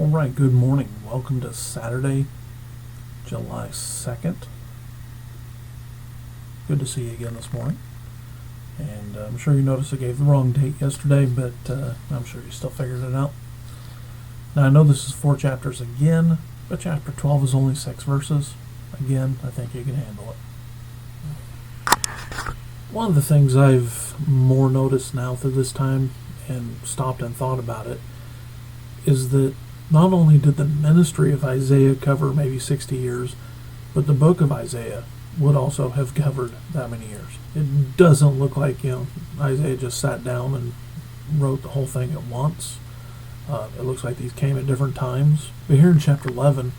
All right, good morning. Welcome to Saturday, July 2nd. Good to see you again this morning. And I'm sure you noticed I gave the wrong date yesterday, but I'm sure you still figured it out. Now, I know this is 4 chapters again, but chapter 12 is only 6 verses. Again, I think you can handle it. One of the things I've more noticed now through this time and stopped and thought about it is that not only did the ministry of Isaiah cover maybe 60 years, but the book of Isaiah would also have covered that many years. It doesn't look like, Isaiah just sat down and wrote the whole thing at once. It looks like these came at different times. But here in chapter 11,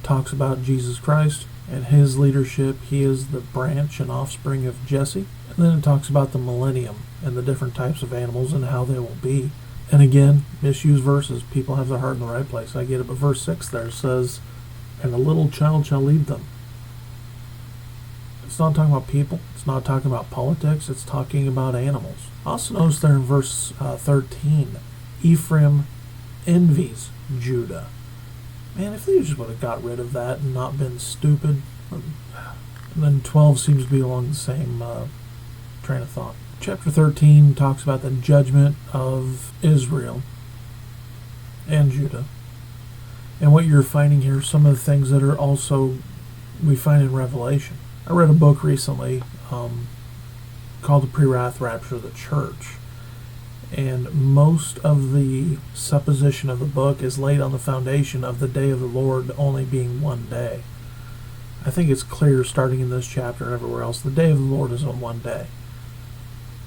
talks about Jesus Christ and his leadership. He is the branch and offspring of Jesse. And then it talks about the millennium and the different types of animals and how they will be. And again, misused verses. People have their heart in the right place. I get it, but verse 6 there says, and a little child shall lead them. It's not talking about people. It's not talking about politics. It's talking about animals. Also notice there in verse 13, Ephraim envies Judah. Man, if they just would have got rid of that and not been stupid. And then 12 seems to be along the same train of thought. Chapter 13 talks about the judgment of Israel and Judah. And what you're finding here, some of the things that are also we find in Revelation. I read a book recently called The Pre-Wrath Rapture of the Church. And most of the supposition of the book is laid on the foundation of the day of the Lord only being one day. I think it's clear starting in this chapter and everywhere else, the day of the Lord is on one day.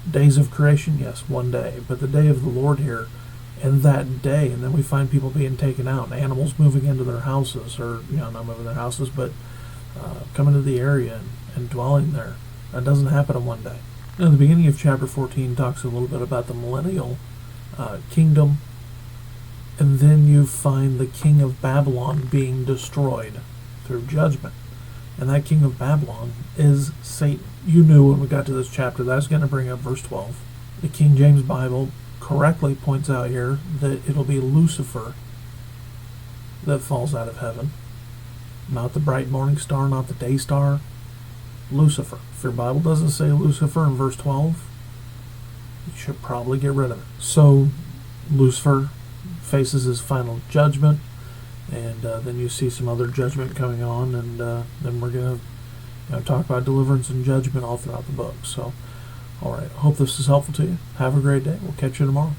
Days of creation, yes, one day. But the day of the Lord here, and that day, and then we find people being taken out, and animals moving into their houses, or, not moving their houses, but coming to the area and dwelling there. That doesn't happen in one day. Now, the beginning of chapter 14 talks a little bit about the millennial kingdom, and then you find the king of Babylon being destroyed through judgment. And that king of Babylon is Satan. You knew when we got to this chapter that's going to bring up verse 12. The King James Bible correctly points out here that it'll be Lucifer that falls out of heaven. Not the bright morning star, not the day star. Lucifer. If your Bible doesn't say Lucifer in verse 12, you should probably get rid of it. So Lucifer faces his final judgment. And then you see some other judgment coming on, and then we're going to talk about deliverance and judgment all throughout the book. So, all right, I hope this is helpful to you. Have a great day. We'll catch you tomorrow.